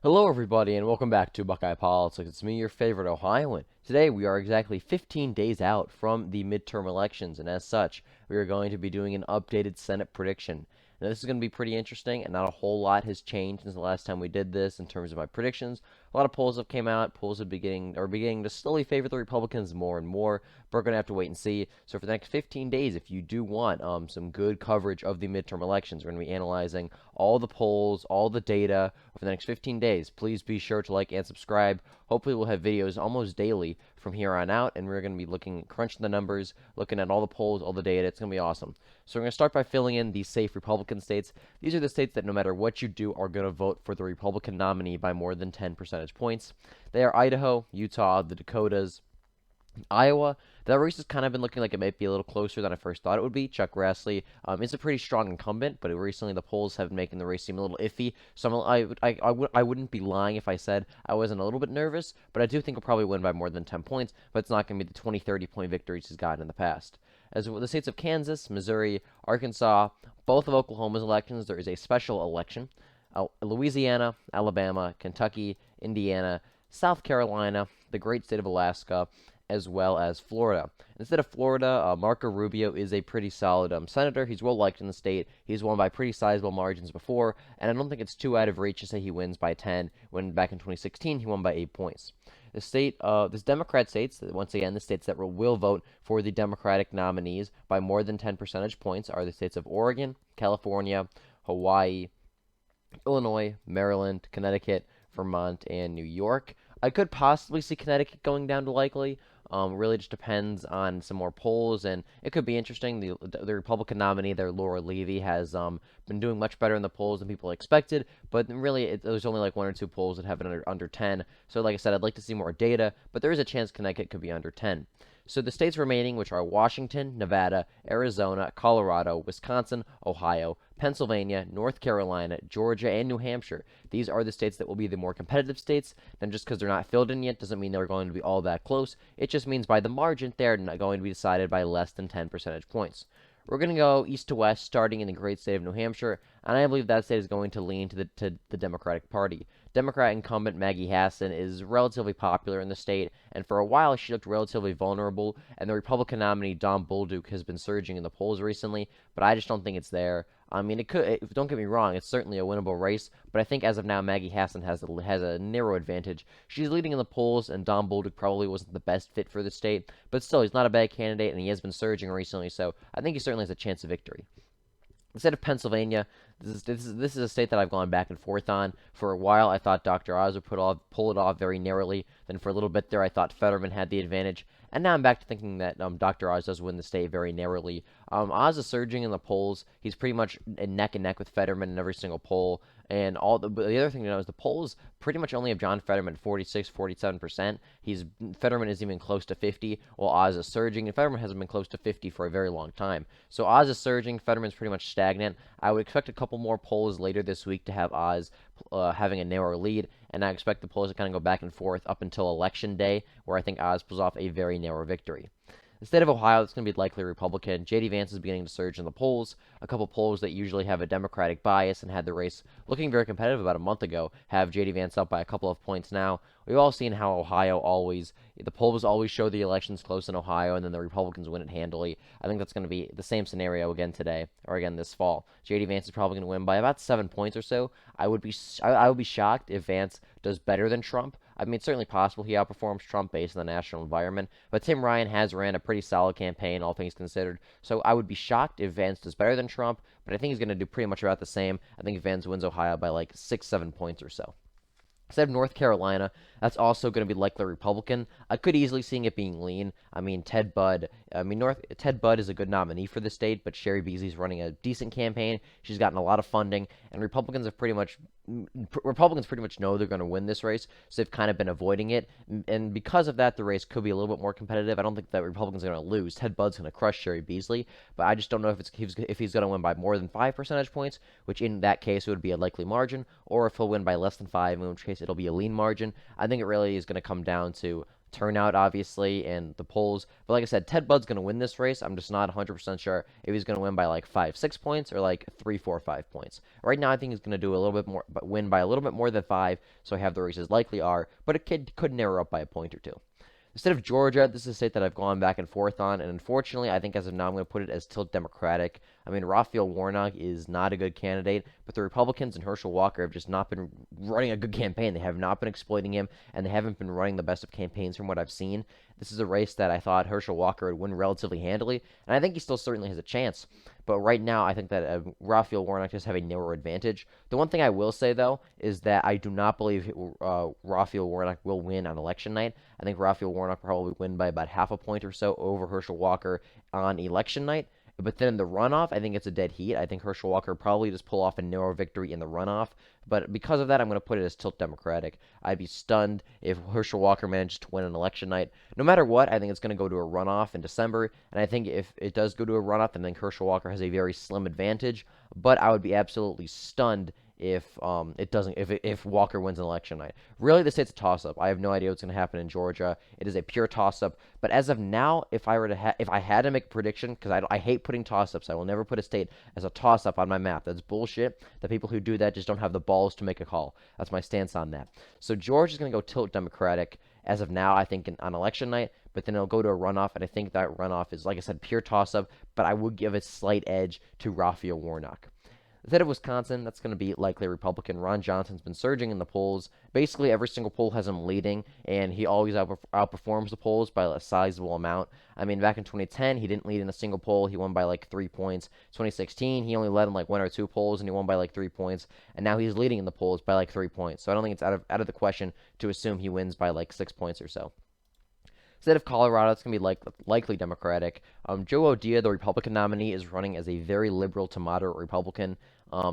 Hello, everybody, and welcome back to Buckeye Politics. It's me, your favorite Ohioan. Today, we are exactly 15 days out from the midterm elections, and as such, we are going to be doing an updated Senate prediction. Now, this is going to be pretty interesting, and not a whole lot has changed since the last time we did this in terms of my predictions. A lot of polls have came out. Polls are beginning to slowly favor the Republicans more and more, but we're going to have to wait and see. So, for the next 15 days, if you do want some good coverage of the midterm elections, we're going to be analyzing all the polls, all the data for the next 15 days. Please be sure to like and subscribe. Hopefully, we'll have videos almost daily from here on out, and we're going to be crunching the numbers, looking at all the polls, all the data. It's going to be awesome. So, we're going to start by filling in the safe Republican states. These are the states that no matter what you do are going to vote for the Republican nominee by more than 10 percentage points. They are Idaho, Utah, the Dakotas, Iowa. That race has kind of been looking like it might be a little closer than I first thought it would be. Chuck Grassley is a pretty strong incumbent, but recently the polls have been making the race seem a little iffy. So I wouldn't be lying if I said I wasn't a little bit nervous, but I do think he'll probably win by more than 10 points, but it's not going to be the 20, 30 point victories he's gotten in the past. As well, the states of Kansas, Missouri, Arkansas, both of Oklahoma's elections, there is a special election. Louisiana, Alabama, Kentucky, Indiana, South Carolina, the great state of Alaska, as well as Florida. Instead of Florida, Marco Rubio is a pretty solid senator. He's well liked in the state. He's won by pretty sizable margins before, and I don't think it's too out of reach to say he wins by 10 when back in 2016 he won by 8 points. This Democrat states, once again, the states that will vote for the Democratic nominees by more than 10 percentage points are the states of Oregon, California, Hawaii, Illinois, Maryland, Connecticut, Vermont, and New York. I could possibly see Connecticut going down to likely. Really just depends on some more polls, and it could be interesting. The Republican nominee there, Laura Levy, has been doing much better in the polls than people expected, but really there's only like one or two polls that have it under 10. So like I said, I'd like to see more data, but there is a chance Connecticut could be under 10. So the states remaining, which are Washington, Nevada, Arizona, Colorado, Wisconsin, Ohio, Pennsylvania, North Carolina, Georgia, and New Hampshire. These are the states that will be the more competitive states. Then just because they're not filled in yet doesn't mean they're going to be all that close. It just means by the margin they're not going to be decided by less than 10 percentage points. We're going to go east to west, starting in the great state of New Hampshire, and I believe that state is going to lean to the Democratic Party. Democrat incumbent Maggie Hassan is relatively popular in the state, and for a while she looked relatively vulnerable, and the Republican nominee Don Bolduc has been surging in the polls recently, but I just don't think it's there. I mean, don't get me wrong, it's certainly a winnable race, but I think as of now, Maggie Hassan has a narrow advantage. She's leading in the polls, and Don Bolduc probably wasn't the best fit for the state, but still, he's not a bad candidate, and he has been surging recently, so I think he certainly has a chance of victory. Instead of Pennsylvania, this is a state that I've gone back and forth on. For a while, I thought Dr. Oz would pull it off very narrowly. Then for a little bit there, I thought Fetterman had the advantage. And now I'm back to thinking that Dr. Oz does win the state very narrowly. Oz is surging in the polls. He's pretty much neck and neck with Fetterman in every single poll. And the other thing to know is the polls pretty much only have John Fetterman 46, 47%. Fetterman isn't even close to 50, while Oz is surging, and Fetterman hasn't been close to 50 for a very long time. So Oz is surging, Fetterman's pretty much stagnant. I would expect a couple more polls later this week to have Oz having a narrower lead, and I expect the polls to kind of go back and forth up until Election Day, where I think Oz pulls off a very narrow victory. The state of Ohio, it's going to be likely Republican. J.D. Vance is beginning to surge in the polls. A couple polls that usually have a Democratic bias and had the race looking very competitive about a month ago have J.D. Vance up by a couple of points now. We've all seen how the polls always show the elections close in Ohio, and then the Republicans win it handily. I think that's going to be the same scenario again today, or again this fall. J.D. Vance is probably going to win by about 7 points or so. I would be shocked if Vance does better than Trump. I mean, it's certainly possible he outperforms Trump based on the national environment, but Tim Ryan has ran a pretty solid campaign, all things considered, so I would be shocked if Vance does better than Trump, but I think he's going to do pretty much about the same. I think Vance wins Ohio by like 6, 7 points or so. Instead of North Carolina, that's also going to be likely Republican. I could easily see it being lean. I mean, Ted Budd is a good nominee for the state, but Sherry Beasley's running a decent campaign. She's gotten a lot of funding, and Republicans pretty much know they're going to win this race, so they've kind of been avoiding it. And because of that, the race could be a little bit more competitive. I don't think that Republicans are going to lose. Ted Budd's going to crush Sherry Beasley, but I just don't know if he's going to win by more than 5 percentage points, which in that case it would be a likely margin, or if he'll win by less than 5, in which case it'll be a lean margin. I think it really is going to come down to turnout, obviously, and the polls. But like I said, Ted Budd's going to win this race. I'm just not 100% sure if he's going to win by like 5, 6 points or like 3, 4, 5 points. Right now, I think he's going to do a little bit more, but win by a little bit more than 5. So I have the races likely are, but it could narrow up by a point or two. Instead of Georgia, this is a state that I've gone back and forth on, and unfortunately, I think as of now, I'm going to put it as tilt Democratic. I mean, Raphael Warnock is not a good candidate, but the Republicans and Herschel Walker have just not been running a good campaign. They have not been exploiting him, and they haven't been running the best of campaigns from what I've seen. This is a race that I thought Herschel Walker would win relatively handily, and I think he still certainly has a chance. But right now, I think that Raphael Warnock does have a narrow advantage. The one thing I will say, though, is that I do not believe Raphael Warnock will win on election night. I think Raphael Warnock will probably win by about half a point or so over Herschel Walker on election night. But then in the runoff, I think it's a dead heat. I think Herschel Walker probably just pull off a narrow victory in the runoff. But because of that, I'm going to put it as tilt Democratic. I'd be stunned if Herschel Walker manages to win an election night. No matter what, I think it's going to go to a runoff in December. And I think if it does go to a runoff, then I think Herschel Walker has a very slim advantage. But I would be absolutely stunned if it doesn't if Walker wins an election night. Really, the state's a toss-up. I have no idea what's going to happen in Georgia. It is a pure toss-up. But as of now, if I had to make a prediction, because I hate putting toss-ups, I will never put a state as a toss-up on my map. That's bullshit. The people who do that just don't have the balls to make a call. That's my stance on that. So Georgia's going to go tilt Democratic as of now, I think, on election night, but then it'll go to a runoff, and I think that runoff is, like I said, pure toss-up, but I would give a slight edge to Raphael Warnock. Instead of Wisconsin, that's going to be likely Republican. Ron Johnson's been surging in the polls. Basically, every single poll has him leading, and he always outperforms the polls by a sizable amount. I mean, back in 2010, he didn't lead in a single poll. He won by like 3 points. 2016, he only led in like 1 or 2 polls, and he won by like 3 points. And now he's leading in the polls by like 3 points. So I don't think it's out of the question to assume he wins by like 6 points or so. Instead of Colorado, it's going to be likely Democratic. Joe O'Dea, the Republican nominee, is running as a very liberal to moderate Republican.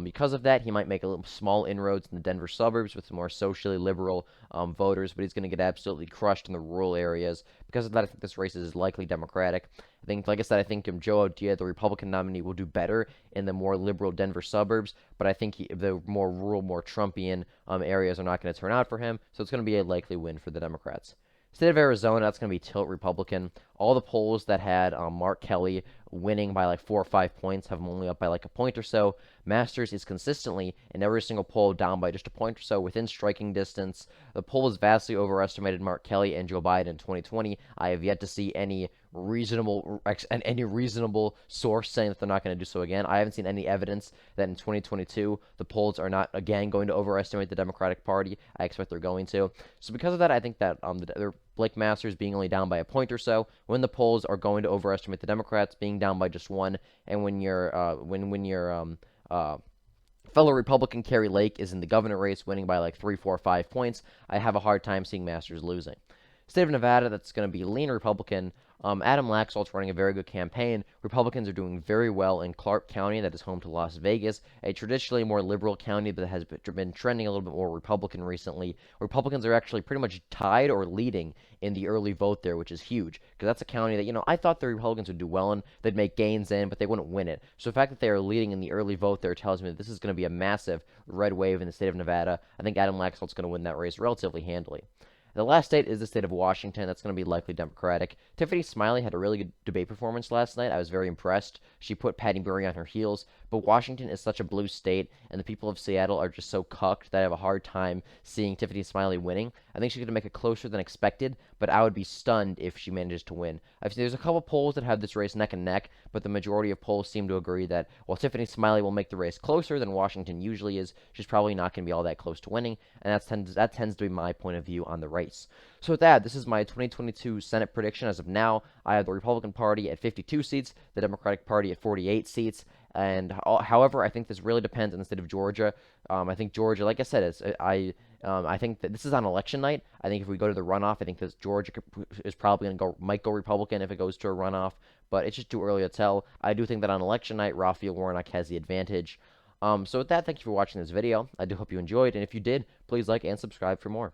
Because of that, he might make a little small inroads in the Denver suburbs with more socially liberal voters, but he's going to get absolutely crushed in the rural areas. Because of that, I think this race is likely Democratic. I think, like I said, I think Joe O'Dea, the Republican nominee, will do better in the more liberal Denver suburbs, but I think the more rural, more Trumpian areas are not going to turn out for him, so it's going to be a likely win for the Democrats. State of Arizona, that's going to be tilt Republican. All the polls that had Mark Kelly winning by like 4 or 5 points have him only up by like a point or so. Masters is consistently in every single poll down by just a point or so within striking distance. The poll has vastly overestimated Mark Kelly and Joe Biden in 2020. I have yet to see any reasonable source saying that they're not going to do so again. I haven't seen any evidence that in 2022 the polls are not again going to overestimate the Democratic Party. I expect they're going to. So because of that, I think that Blake Masters being only down by a point or so, when the polls are going to overestimate the Democrats being down by just 1, and when your fellow Republican Kari Lake is in the governor race winning by like 3, 4, 5 points, I have a hard time seeing Masters losing. State of Nevada, that's going to be lean Republican. Adam Laxalt's running a very good campaign. Republicans are doing very well in Clark County, that is home to Las Vegas, a traditionally more liberal county, but has been trending a little bit more Republican recently. Republicans are actually pretty much tied or leading in the early vote there, which is huge, because that's a county that, I thought the Republicans would do well in. They'd make gains in, but they wouldn't win it. So the fact that they are leading in the early vote there tells me that this is going to be a massive red wave in the state of Nevada. I think Adam Laxalt's going to win that race relatively handily. The last state is the state of Washington. That's going to be likely Democratic. Tiffany Smiley had a really good debate performance last night. I was very impressed. She put Patty Murray on her heels. But Washington is such a blue state, and the people of Seattle are just so cucked that I have a hard time seeing Tiffany Smiley winning. I think she's going to make it closer than expected, but I would be stunned if she manages to win. There's a couple polls that have this race neck and neck, but the majority of polls seem to agree that while Tiffany Smiley will make the race closer than Washington usually is, she's probably not going to be all that close to winning, and that tends to be my point of view on the race. So with that, this is my 2022 Senate prediction. As of now, I have the Republican Party at 52 seats, the Democratic Party at 48 seats, and however, I think this really depends on the state of Georgia. I think Georgia, like I said, I think that this is on election night. I think if we go to the runoff, I think that Georgia is probably going to might go Republican if it goes to a runoff, but it's just too early to tell. I do think that on election night, Raphael Warnock has the advantage. So with that, thank you for watching this video. I do hope you enjoyed, and if you did, please like and subscribe for more.